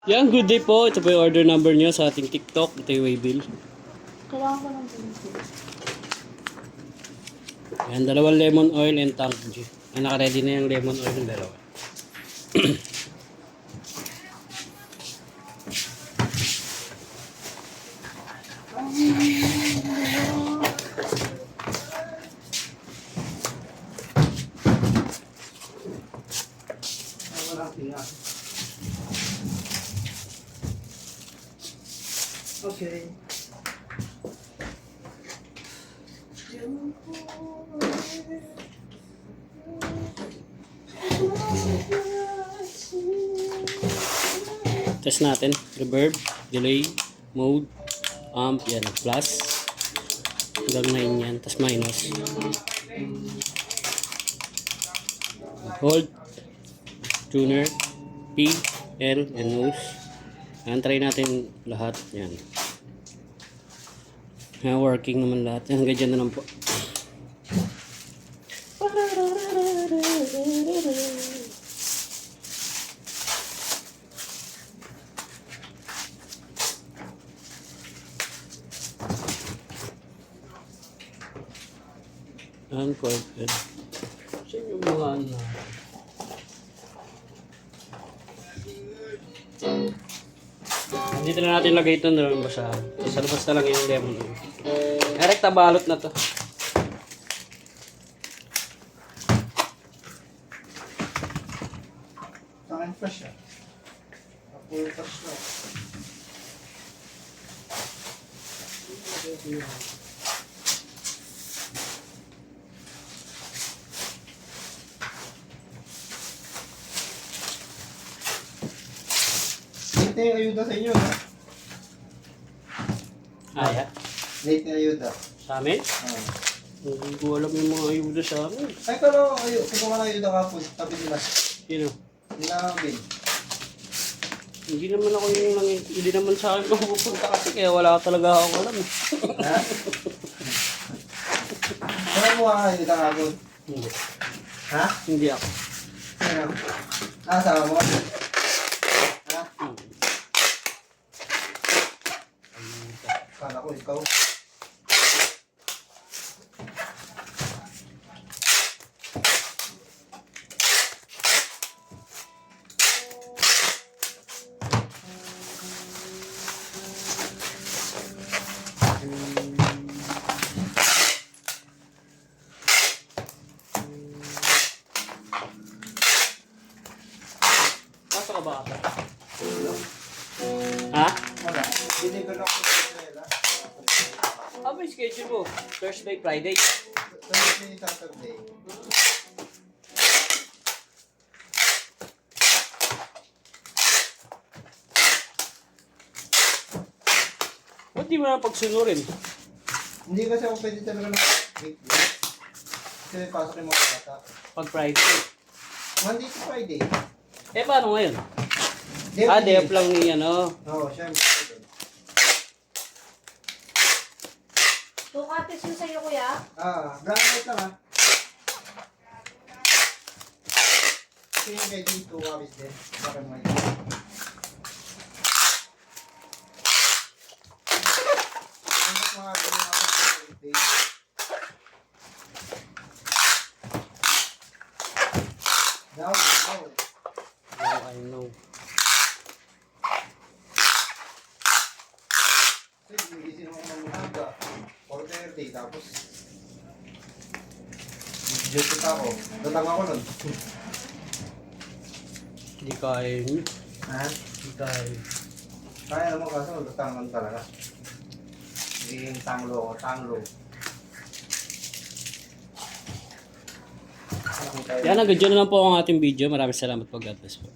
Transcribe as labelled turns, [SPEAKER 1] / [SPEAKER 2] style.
[SPEAKER 1] Yan, good day po. Ito po yung order number nyo sa ating TikTok. Ito yung waybill.
[SPEAKER 2] Kailangan ko ng pencil.
[SPEAKER 1] Yan, dalawang lemon oil and tank G. Yan, naka-ready na yung lemon oil ng dalawa.
[SPEAKER 3] Okay.
[SPEAKER 1] Test natin. Reverb, delay, mode, amp, yan, plus. Hanggang 9 yan. Tapos minus. Hold, tuner, P, L, and nose. Yan, try natin lahat. Yan. Yan, working naman lahat. Yan, hanggang dyan na lang po. Yan, cord. Yan. Saan yung mga ano? Dito na natin lagay ito na basa. Sa labas na lang yung lemon. Rekta balot na to.
[SPEAKER 3] Sa akin fresh ah. Full fresh na. Late na yung ayuda sa inyo, ha?
[SPEAKER 1] Aya.
[SPEAKER 3] Late na yung ayuda.
[SPEAKER 1] Sa amin? Hindi ko alam yung mga ayuda sa amin.
[SPEAKER 3] Ay, pero kung ka na ayuda ka po, tabi nila.
[SPEAKER 1] Sino?
[SPEAKER 3] Nilangabin.
[SPEAKER 1] Hindi naman ako yung hindi naman sa akin kung pupunta kasi kaya wala talaga akong alam.
[SPEAKER 3] Ha? Ano mo ka ayuda ka po?
[SPEAKER 1] Hindi.
[SPEAKER 3] Ha?
[SPEAKER 1] Hindi ako.
[SPEAKER 3] Ano? Sama mo? Ha? Kala ko ikaw.
[SPEAKER 1] Pasok ka ba ata? Ha?
[SPEAKER 3] Wala. Deliver ako sa kanila.
[SPEAKER 1] Ano yung schedule mo? Thursday, Friday?
[SPEAKER 3] Thursday, Saturday.
[SPEAKER 1] Ba't di mo na pagsunurin?
[SPEAKER 3] Hindi kasi ako pwede talaga ng weekly. Kasi may pasok yung mga bata.
[SPEAKER 1] Pag Friday.
[SPEAKER 3] Monday to Friday.
[SPEAKER 1] Eh, paano ngayon?
[SPEAKER 3] Day
[SPEAKER 1] Day off lang ni ano.
[SPEAKER 3] Oo, syempre.
[SPEAKER 2] Tukatis yun sa'yo, kuya?
[SPEAKER 3] Brown light lang Kasi yung kay dito, kapis din. Bakit mo ito? Hanggat mga ganyan ako sa weekday. Now.
[SPEAKER 1] Oh, I know.
[SPEAKER 3] Kasi gigising ako ng umaga. 4:30, tapos mag-duty pa ako. Datang ako nun.
[SPEAKER 1] Hindi kaya yun.
[SPEAKER 3] Ha?
[SPEAKER 1] Hindi kaya.
[SPEAKER 3] Kaya naman kaso, datangan talaga. Hindi tanglo.
[SPEAKER 1] Yan, hanggang dyan na lang po ang ating video. Maraming salamat po. God bless po.